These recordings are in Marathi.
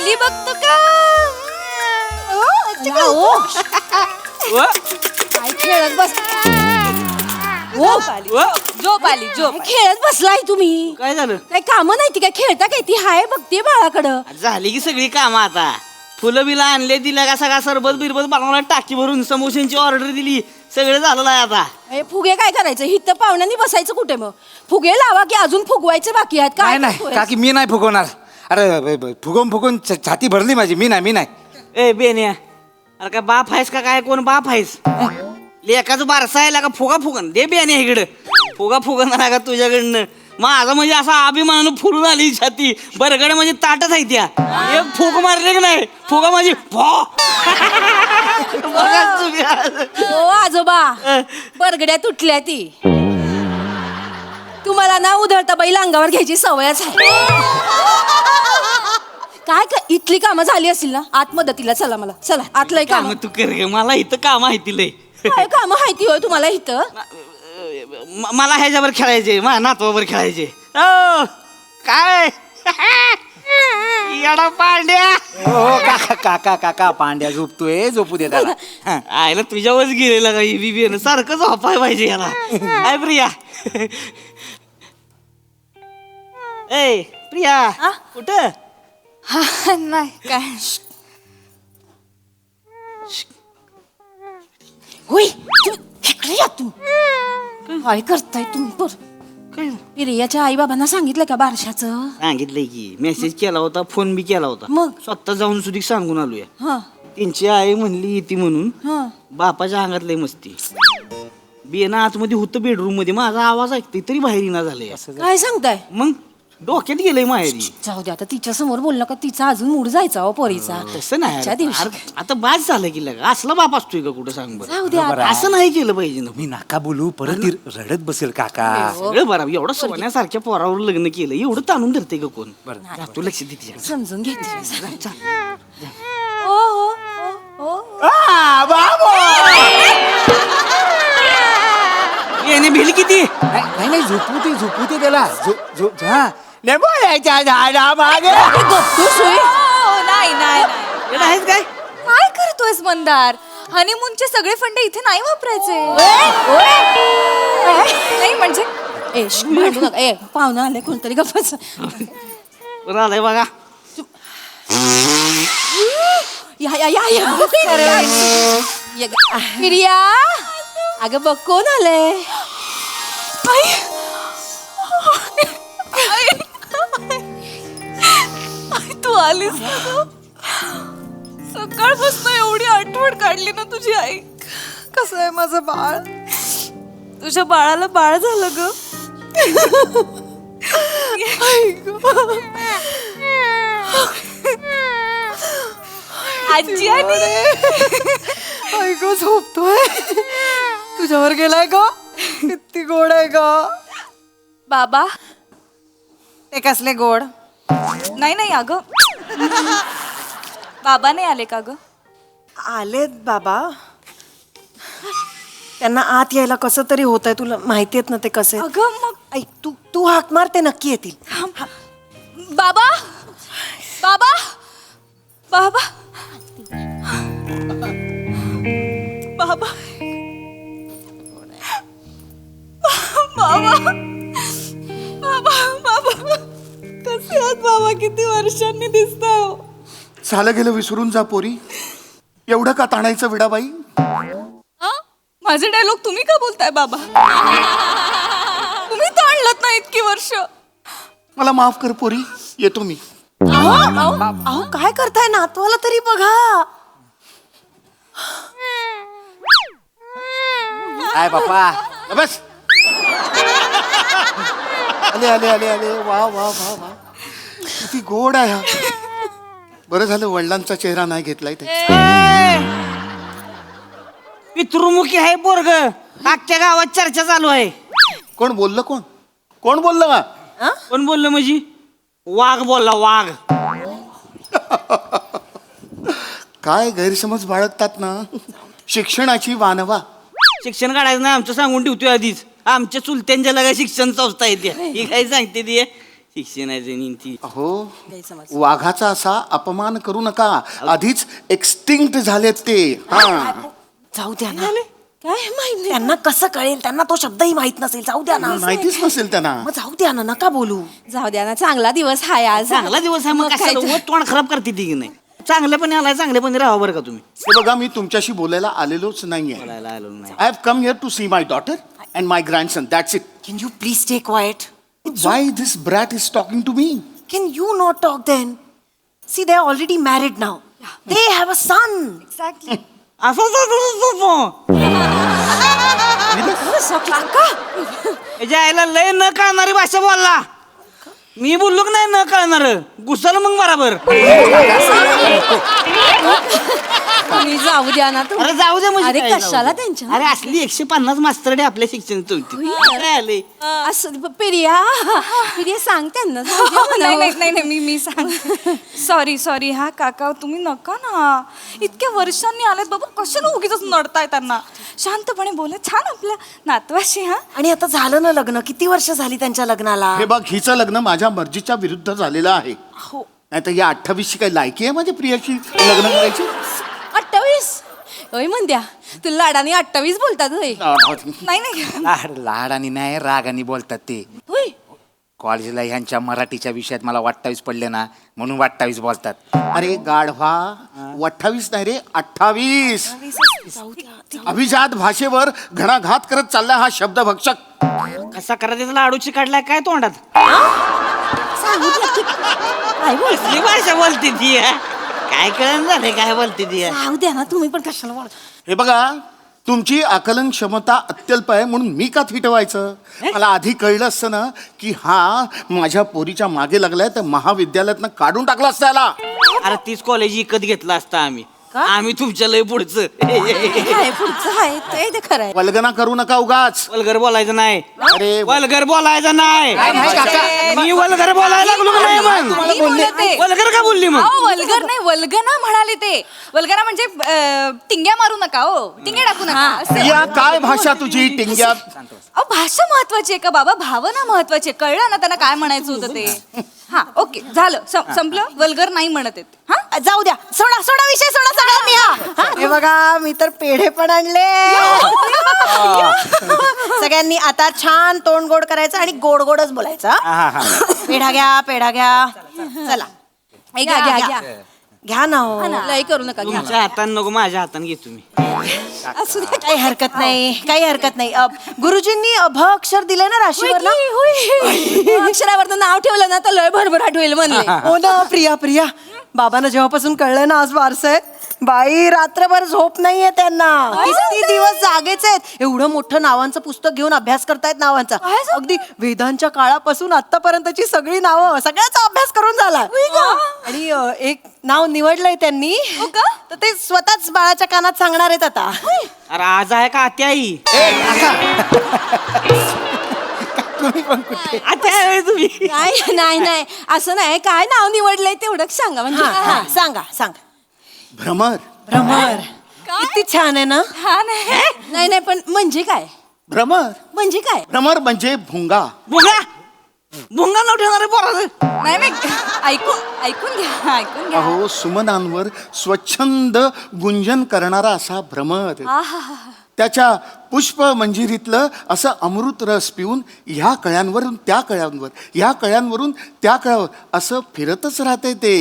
आली बघतो का? काय खेळत बस झोप आली झोप. खेळत बसलाय तुम्ही. काय झालं? काय काम नाही ती काय खेळता काय ती हाय बघते बाळाकडं. झाली की सगळी कामं आता. फुलं बिला आणले दिल्या का सगळा सरबत बिरबत बनवला टाकी भरून समोशांची ऑर्डर दिली सगळं झालेलं आहे आता. हे फुगे काय करायचं हिथं पाहुण्यांनी बसायचं कुठे मग फुगे लावा की अजून फुगवायचे बाकी आहेत काय नाही काकी मी नाही फुगवणार. अरे फुगवून फुगवून छाती भरली माझी. मी नाही. ए बेन्या अरे काय बाप आहेस का काय कोण बाप आहेस? लेकाचं बारसा आहे का फुगा फुगन दे बेन्या इकडं. फुगा फुगणार का तुझ्याकडनं? माझं म्हणजे असा अभिमानानं फुलून आली छाती. बरगड म्हणजे ताटच आहे त्या. एक फुग मारले की नाही फुगा माझी हो आजोबा बरगड्या तुटल्या ती. तुम्हाला ना उधळता बैल अंगावर घ्यायची सवयच आहे. काय इथली कामं झाली असतील ना आत मदतीला चला मला चला आतलंय काम. तू कर गे मला इथं काम आहे तिला. काय काम माहिती होय तुम्हाला इथं? मला ह्याच्यावर खेळायचे माझ्या नातवावर खेळायचे. ओ काय येडा पांड्या. हो काका पांड्या झोपतोय झोपू दे त्याला. आयला तुझ्यावरच गेलेला का बीबीएन सारखं झोपाय पाहिजे याला. काय प्रिया ए प्रिया कुठं? नाही काय होय इकडे या तू. काय करताय तुम्ही काय प्रियाच्या आई बाबांना सांगितलं का बारशाचं? सांगितलंय की मेसेज केला होता फोन बी केला होता. मग? स्वतः जाऊन सुधी सांगून आलोय. हा त्यांची आई म्हणली येते म्हणून. हा बापाच्या अंगात लय मस्ती. बियाणं आतमध्ये होतं बेडरूम मध्ये माझा आवाज ऐकते तरी बाहेर येणार झालंय. काय सांगताय? मग डोक्यात गेलंय माहेरी. जाऊ दे आता तिच्या समोर बोललं का तिचा अजून मूड जायचा हो पोरीचा. तसं नाही आजच्या दिवशी. अरे, आता बाद झालं की लगा असला बाप असतोय का कुठं सांग बरं. जाऊ दे आता. असं नाही केलं पाहिजे ना. मी नाका बोलू परत ती रडत बसेल काका. सगळं बरं एवढं सोन्यासारख्या पोरावर लग्न केलं एवढं ताणून धरते का कोण? बरं. जा, तू लक्ष दे तिच्या. समजून घेते. जा. हो हो हो हो. येणे भिल किती नाही झोपू दे त्याला. झोप हा बोलायच्या झाडा मागे. नाही नाही येणं आहेस काय? काय करतोयस मंदार? हनीमूनचे सगळे फंडे इथे नाही वापरायचे. नाही म्हणजे ए भांडू नका. ए पाहुणा आले कोणतरी गप्पच. बरं आलंय बघा. प्रिया अगं बघ कोण आलंय? तू आलीस ना ग? सकाळपासून एवढी आठवण काढली ना तुझी आई. कसं आहे माझं बाळ? तुझ्या बाळाला बाळ झालं ग. आजी ऐक झोपतोय तुझ्यावर गेलाय ग. किती गोड आहे ग. बाबा ते कसले गोड? नाही अगं बाबा नाही आले का ग? आलेत बाबा. त्यांना आत यायला कसं तरी होत आहे. तुला माहिती आहेत ना ते कसे. अगं मग ऐक तू हाक मार ते नक्की येतील. बाबा बाबा बाबा बाबा बाबा बाबा बाबा कसे आहात बाबा? किती वर्षांनी दिसताय हो. झालं गेलं विसरून जा पोरी. एवढं का ताणायचं विडाबाई? माझे डायलॉग तुम्ही का बोलताय बाबा? तुम्ही ताणलत ना इतकी वर्ष. मला माफ कर पोरी. येतो मी. अहो काय करताय? नातवाला तरी बघा. काय बाप्पा बस. आले आले आले आले. वा वा वा वा किती गोड आहे हा. बरं झालं वडिलांचा चेहरा नाही घेतलाय ते. पितृमुखी आहे पोरग. अख्ख्या गावात चर्चा चालू आहे. कोण बोललं? कोण बोललं वा? कोण बोललं म्हणजे? वाघ बोलला वाघ. काय गैरसमज बाळगतात ना. शिक्षणाची वानवा. शिक्षण काढायचं नाही आमचं सांगून ठेवतोय आधीच. आमच्या चुलत्यांच्या लगा शिक्षण संस्था येते ही काय सांगते ती शिक्षणाची नीती. अहो गैरसमज. वाघाचा असा अपमान करू नका, आधीच एक्सटिंक्ट झालेत ते. हा जाऊ द्या ना, काय माहित नाही. त्यांना कसं कळेल? त्यांना तो शब्दही माहित नसेल. जाऊ द्या ना, माहितीच नसेल त्यांना. मग जाऊ द्या ना, नका बोलू. जाऊ द्या ना, चांगला दिवस हाय आज. चांगला दिवस आहे मग काय कशाला तर. उगाच तोंड खराब करते ती की नाही. चांगल्यापणे आलाय, चांगल्यापणे राहा बरं का तुम्ही. हे बघा, मी तुमच्याशी बोलायला आलेलोच नाहीये. बोलायला आलो नाही. I have come here to see my daughter and my grandson, that's it. Can you please stay quiet? Why this brat is talking to me? Can you not talk then? See, they are already married now. They have a son. Exactly. याच्या आईला लय न कळणारी भाषा बोलला. मी बोललो की नाही न कळणार, घुसल मग बराबर. तुम्ही जाऊ द्या ना अरे जाऊ दे म्हणजे अरे काय जाऊ कशाला दे? त्यांच्या अरे असली 150 मास्तरडे आपल्या शिक्षण काय आले. असं प्रिया प्रिया सांग त्यांना जाऊ द्या नाही म्हणावं. नाही नाही मी सांग. सॉरी हा काका, तुम्ही नका ना. इतक्या वर्षांनी आलेत बाबा, कशाला उगीच नडताय त्यांना. शांतपणे बोला, छान आपल्या नातवाशी. हा आणि आता झालं ना लग्न, किती वर्ष झाली त्यांच्या लग्नाला? हे बघ, हिचं लग्न माझ्या मर्जीच्या विरुद्ध झालेलं आहे. हो. नाही तर या 28ची काही लायकी आहे माझ्या प्रियाशी लग्न करायची? 28 होय म्हणत्या तुला लाडाने 28 बोलतात होय. नाही नाही लाड आणि नाही रागाने बोलतात ते. होय कॉलेजला ह्यांच्या मराठीच्या विषयात मला 28 पडले ना, म्हणून 28 बोलतात. अरे गाढवा, 28 नाही रे, 28. अभिजात भाषेवर घणाघात करत चालला हा शब्द भक्षक. कसा करायचा लाडूची काढलाय काय तोंडात? सांगू द्या की काय बोल कसली भाषा बोलते ती हा? काय कळण झाले काय बोलते ती हा? जाऊ द्या ना, तुम्ही पण कशाला बोल. हे बघा, तुमची आकलन क्षमता अत्यल्प आहे म्हणून मी का थिटवायचं? मला आधी कळलं असतं ना की हा माझ्या पोरीच्या मागे लागलाय तर महाविद्यालयातनं काढून टाकला असता याला. अरे तीच कॉलेज विकत घेतला असता आम्ही. आम्ही तुमच्या लय पुढचं. काय पुढचं आहे ते खरं आहे. वल्गना करू नका उगाच. वल्गर बोलायचं नाही. अरे वल्गर बोलायचं नाही. मी वल्गर बोलायला लागलो का नाही मग? नाही बोलले ते. वल्गर का बोलली मग? अहो, वल्गर नाही, वल्गना म्हणाले ते. वल्गना म्हणजे टिंग्या मारू नका हो, टिंग्या टाकू नका असं. या काय भाषा तुझी टिंग्यात? अहो, भाषा महत्वाची आहे का बाबा? भावना महत्वाची आहे. कळलं ना त्यांना काय म्हणायचं होतं ते. हा ओके, झालं, संपलं. वल्गर नाही म्हणत आहेत. हा जाऊ द्या, सोडा सोडा विषय, सोडा सगळ्यांनी. हा हे बघा, मी तर पेढे पण आणले. सगळ्यांनी आता छान तोंड गोड करायचं आणि गोड गोडच बोलायचं. हा? पेढा घ्या, पेढा घ्या. चला घ्या घ्या घ्या घ्या ना हो. लई करू नका घ्या. तुमच्या हाताने नको, माझ्या हाताने घे तुम्ही. असू द्या. काही हरकत नाही, काही हरकत नाही. गुरुजींनी भ अक्षर दिले ना राशीवर ना? अक्षरावर नाव ठेवलं ना तर लय भरभराट होईल म्हणले. हो ना प्रिया, प्रिया बाबांना जेव्हापासून कळलं ना आज वारस आहे, बाई रात्रभर झोप नाहीये त्यांना. किती दिवस जागेच आहेत. एवढं मोठं नावांचं पुस्तक घेऊन अभ्यास करतायत नावांचा. अगदी वेदांच्या काळापासून आतापर्यंतची सगळी नावं, सगळ्याचा अभ्यास करून झाला. आणि एक नाव निवडलंय त्यांनी, तर ते स्वतःच बाळाच्या कानात सांगणार आहेत आता. अरे आज आहे का आत्या आई? तुम्ही पण कुठे? आत्या आहे तुम्ही? नाही नाही नाही असं नाही. काय नाव निवडलंय तेवढं सांगा म्हणजे. हा, सांगा सांगा. भ्रमर. भ्रमर. किती छान आहे ना? हा नाही नाही नाही पण म्हणजे काय? भ्रमर म्हणजे काय? भ्रमर म्हणजे भुंगा. भुंगा भुंगा नाव ठेवणार आहे पोराचं. नाही नाही, ऐकून घ्या, ऐकून घ्या. अहो, सुमनांवर स्वच्छंद गुंजन करणारा असा भ्रमर. त्याच्या पुष्प मंजिरीतलं असं अमृत रस पिऊन ह्या कळ्यांवरून त्या कळ्यांवर, ह्या कळ्यांवरून त्या कळ्यावर असं फिरतच राहते ते.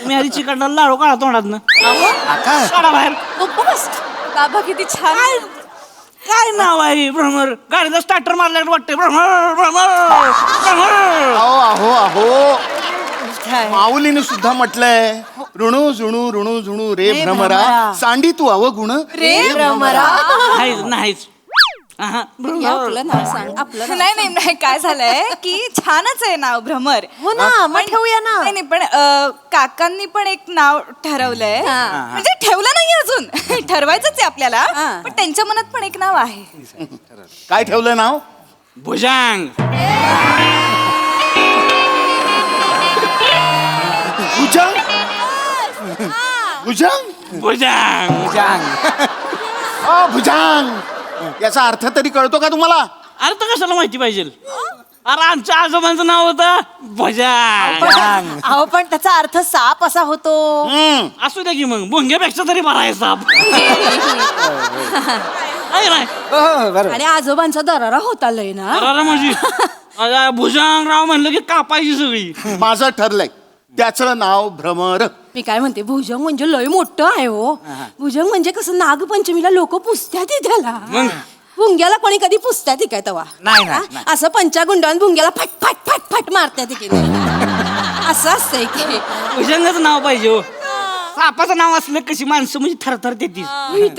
तुम्ही आधी चिकटला लाडू काढा तोंडातनं. काढा बाहेर. गप्प बस. बाबा किती छान. काय नाव आहे भ्रमर? गाडीला स्टार्टर मारल्यावर वाटतंय भ्रमर भ्रमर भ्रमर. अहो अहो अहो, माऊलीने सुद्धा म्हटलंय, ऋणू जुणू ऋणू जुणू रे भ्रमरा, सांडी तू अवगुण रे भ्रमरा. नाहीच नाहीच. अहा, भ्रमर. आपलं नाव सांग. आपलं नाव. नाही नाही नाही, काय झालंय की छानच आहे नाव भ्रमर. हो ना, मग ठेवूया ना. नाही नाही, पण काकांनी पण एक नाव ठरवलंय. हा. म्हणजे ठेवलं नाही अजून, ठरवायचंच आहे आपल्याला. हा. पण त्यांच्या मनात पण एक नाव आहे. काय ठेवलं नाव? भुजांग. भुजंग. भुजंग. भुजांग. भुजंग याचा अर्थ तरी कळतो का तुम्हाला? अरे तर कशाला माहिती पाहिजे? अरे आमच्या आजोबांचं नाव होतं भुजंग. अहो पण त्याचा अर्थ साप असा होतो. असू द्या की मग भुंग्यापेक्षा तरी बरा आहे साप. आहे नाही? हो, बरोबर. आणि आजोबांचा दरारा होता लय ना. अरे म्हणजे अरे भुजंगराव म्हणलं की कापायची सगळी. माझं ठरलंय त्याचं नाव भ्रमर. मी काय म्हणते भुजंग म्हणजे लय मोठं आहे हो. भुजंग म्हणजे कसं नागपंचमीला लोक पुसत्यात त्याला. मग? भुंग्याला कोणी कधी पुसत्यात काय तवा नाही, नाही, हा? असं पंचागुंडान भुंग्याला फट फट फट फट मारत्यात की नाही? असं असतंय की भुजंगच नाव पाहिजे हो. सापाचं नाव असलं कशी माणसं म्हणजे थरथर तेच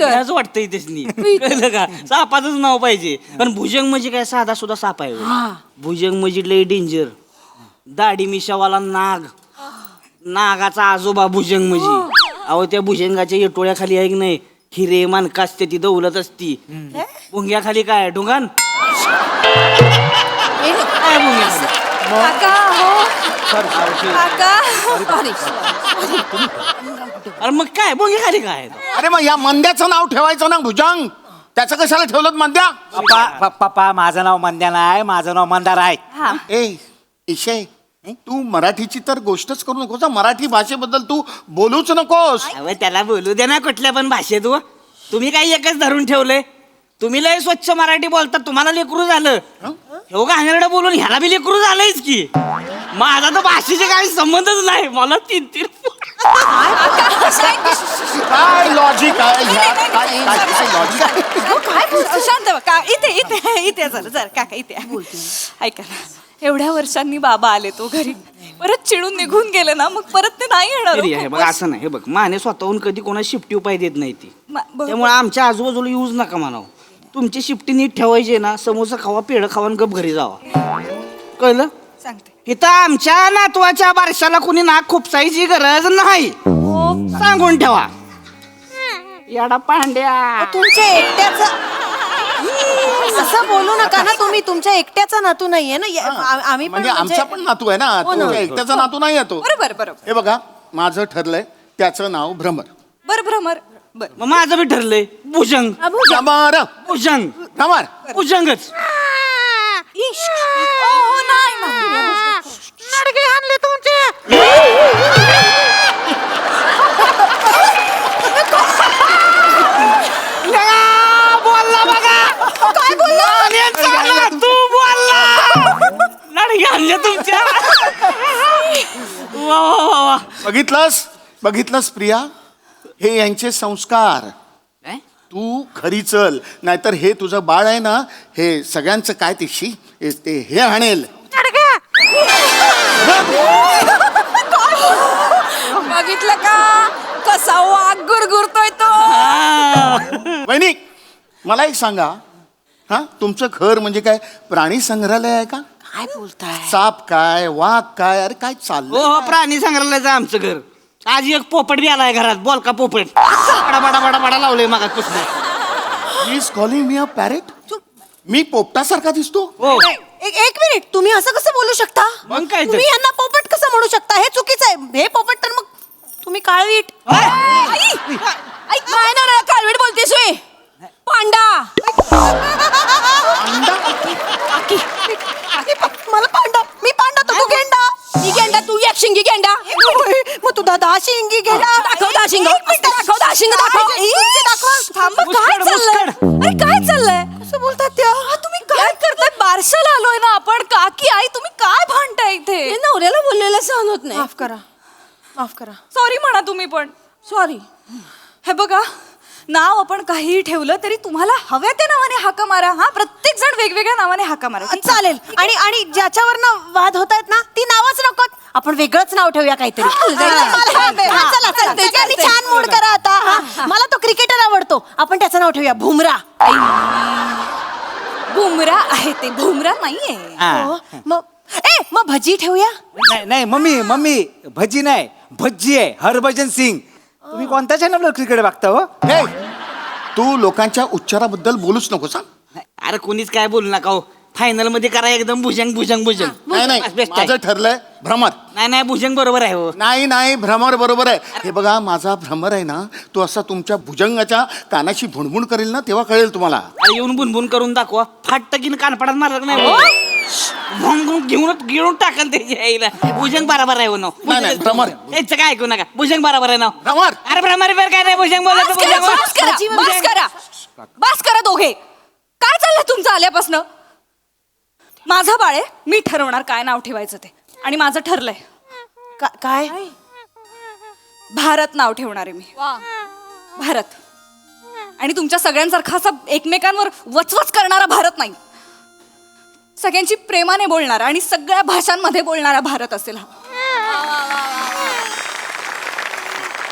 असं वाटतंय त्यासनी. कळलं का? सापाचंच नाव पाहिजे. पण भुजंग म्हणजे काय साधा सुद्धा साप आहे हो. भुजंग म्हणजे लय डेंजर. दाढी मिशावाला नाग. नागाचा आजोबा भुजंग म्हणजे. अहो त्या भुजंगाच्या येटोळ्याखाली आहे की नाही हिरे मानका असते ती दौलत असती. भुंग्याखाली काय ढुंगान काय भुंग्याखाली? काका हो काका अरे मग काय भुंग्याखाली काय? अरे मग या मंद्याचं नाव ठेवायचं ना भुजंग. त्याचं कशाला ठेवलं मंद्या? पप्पा माझं नाव मंद्या नाही, माझं नाव मंदार आहे. ए इशे तू मराठीची तर गोष्टच करू नकोस हं. मराठी भाषेबद्दल तू बोलूच नकोस. अहो त्याला बोलू दे ना कुठल्या पण भाषेत हो. तुम्ही काही एकच धरून ठेवलंय. तुम्ही लय स्वच्छ मराठी बोलता तुम्हाला लेकरू झालं. हो घाणेरडं बोलून ह्याला बी लेकरू झालंयच की. माझा तर भाषेचे काही संबंधच नाही. मला 3-3 काय लॉजिक आहे ह्या? काय लॉजिक आहे? काय शांत बा. का इथे इथे इथे जरा जरा काका इथे ऐका ना. एवढ्या वर्षांनी बाबा आले तो घरी परत चिडून निघून गेले ना मग परत ते नाही येणार तरी हो. आहे बघ असं नाही. हे बघ माने स्वतःहून कधी कोणा शिफ्टी उपाय देत नाही ती. बरोबर. त्यामुळे आमच्या आजूबाजूला यूज नका म्हणावं. तुमची शिफ्टी नीट ठेवायची ना समोसा खावा पेढं खावा आणि गप घरी जावा. कळलं? सांगते इथं आमच्या नातवाच्या बारशाला कुणी नाक खुपसायची गरज नाही. सांगून ठेवा. याडा पांड्या तुमच्या एकट्याचं असं बोलू नका ना तुम्ही. तुमच्या एकट्याचा नातू नाहीये ना. आम्ही पण म्हणजे आमचा पण नातू आहे ना. तुमच्या एकट्याचा नातू नाही येतो. बरोबर बरोबर हे बघा माझं ठरलंय त्याचं नाव भ्रमर. बर भ्रमर बर मग माझं बी ठरलंय भुजंग. भ्रमर भुजंग भ्रमर. भुजंगच. हो नाही ना. बोलला बघा. काय बोलला? तू बोलला. लढगे आणले तुमच्या. वा वा वा वा. बघितलंस प्रिया हे यांचे संस्कार. काय? तू खरी चल नाहीतर हे तुझं बाळ आहे ना हे सगळ्यांचं काय ते हे आणेल. बघितलं का कसा वाघ गुरगुरतोय तो. वहिनी मला एक सांगा हा तुमचं घर म्हणजे काय प्राणी संग्रहालय आहे का? काय बोलताय? साप काय वाघ काय अरे काय हो चाललंय? हो प्राणी संग्रहालयाचं आमचं घर. आज एक पोपट बी आलाय घरात. बोल का पोपट. बडा बडा बडा बडा लावलंय मगात पुस्तक. He is calling me a parrot. मी पोपटासारखा दिसतो? हो एक मिनिट तुम्ही असं कसं बोलू शकता? मग काय तर? तुम्ही यांना पोपट कसं म्हणू शकता? हे चुकीचं आहे. हे पोपट तर मग तुम्ही काळवीट. नाही ना कालवेट बोलतेस होय. पांडा मला पांडा. मी पांडा तर तू गेंडा. ही गेंडा तू एक शिंगी गेंडा. मग तू दहा शिंगी गेंडा. दाखव दहा शिंग. दाखव दहा शिंग दाखव. थांबा काय मुस्कड, चाललंय? मुस्कड. अरे काय चाललंय? असं बोलतात त्या. तुम्ही काय करताय? बारशाला आलोय ना आपण. काकी आई तुम्ही काय भांडताय इथे? हे नवऱ्याला बोललेलं सहन होत नाही. माफ करा. माफ करा. सॉरी म्हणा तुम्ही पण. सॉरी. हे बघा नाव आपण काहीही ठेवलं तरी तुम्हाला हव्या त्या नावाने हाका मारा. हा प्रत्येक जण वेगवेगळ्या नावाने हाका मारा. ठीक आहे? चालेल. आणि ज्याच्यावरनं वाद होत आहेत ना ती नावच नकोत. आपण वेगळंच नाव ठेवूया काहीतरी. चला चला त्याच्यानी छान मूड करा आता. मला तो क्रिकेटर आवडतो. आपण त्याचं नाव ठेवूया भुमरा. बुमरा आहे ते भुमरा नाहीये. हो, मग भजी ठेवूया. नाही मम्मी भजी नाही भज्जी आहे. हरभजन सिंग. तुम्ही कोणत्या चॅनलवर क्रिकेट बघता हो? हे तू लोकांच्या उच्चाराबद्दल बोलूच नको सांग. अरे कोणीच काय बोलू नका हो. फायनल मध्ये करा एकदम भुजंग भुजंग भुजंग. नाही बस, best आहे. माझं ठरलंय भ्रमर. नाही भुजंग बरोबर आहे हो. नाही भ्रमर बरोबर आहे. हे बघा माझा भ्रमर आहे ना तो असा तुमच्या भुजंगाच्या कानाशी भुणभुण करेल ना तेव्हा कळेल तुम्हाला. अरे येऊन बुनबुन करून दाखवा. फाट कीन कानपडात मारलं नाही हो. घेऊन घेऊन टाकल त्याच्या आईला भुजंग बरोबर आहे हो नाव नाही, नाही, भ्रमर. याचं काय ऐकू नका भुजंग बरोबर आहे नाव भ्रमर. अरे भ्रमर बिर काय नाही भुजंग बोलत बस करा, बस करा, बस करा. बस करा दोघे. काय चाललंय तुमचं आल्यापासनं? माझं बाळ आहे, मी ठरवणार काय नाव ठेवायचं ते. आणि माझं ठरलंय, काय भारत नाव ठेवणार आहे मी. भारत. आणि तुमच्या सगळ्यांसारखा असा एकमेकांवर वचवच करणारा भारत नाही. सगळ्यांची प्रेमाने बोलणारा आणि सगळ्या भाषांमध्ये बोलणारा भारत असेल हा.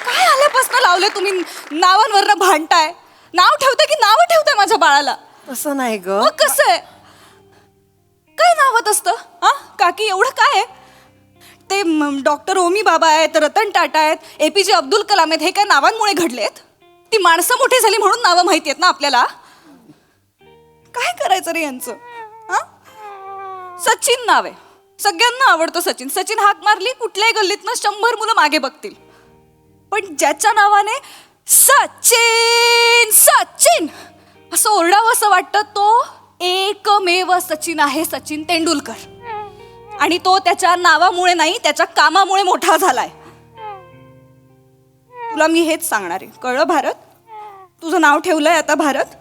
काय आल्यापासून लावले तुम्ही नावांवरनं भांडताय? नाव ठेवते की नाव ठेवताय माझ्या बाळाला? तसं नाही ग. मग कसं आहे? काय नावात असतं हा काकी? एवढं काय आहे? ते डॉक्टर ओमी बाबा आहेत, रतन टाटा आहेत, APJ अब्दुल कलाम आहेत, हे काय नावांमुळे घडलेत? ती माणसं मोठी झाली म्हणून नावं माहिती आहेत ना आपल्याला? काय करायचं रे यांचं? हा? सचिन नाव आहे, सगळ्यांना आवडतं सचिन. सचिन हाक मारली कुठल्याही गल्लीतनं 100 मुलं मागे बघतील. पण ज्याच्या नावाने सचिन सचिन असं ओरडावं असं वाटतं, तो एकमेव सचिन आहे, सचिन तेंडुलकर. आणि तो त्याच्या नावामुळे नाही, त्याच्या कामामुळे मोठा झालाय. तुला मी हेच सांगणार आहे, कळलं भारत? तुझं नाव ठेवलंय आता भारत,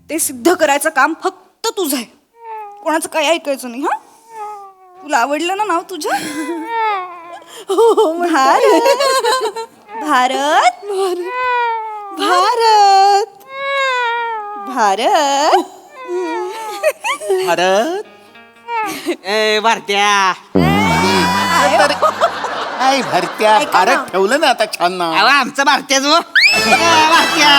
ते सिद्ध करायचं काम फक्त तुझं आहे, कोणाचं काही ऐकायचं नाही. हा, तुला आवडलं ना नाव तुझं? भारत भारत भारत भारत भारत. ए भारत्या नाही भरत्या भारत ठेवलं ना आता छान नाव. आमचं भारत्याच हो भारत्या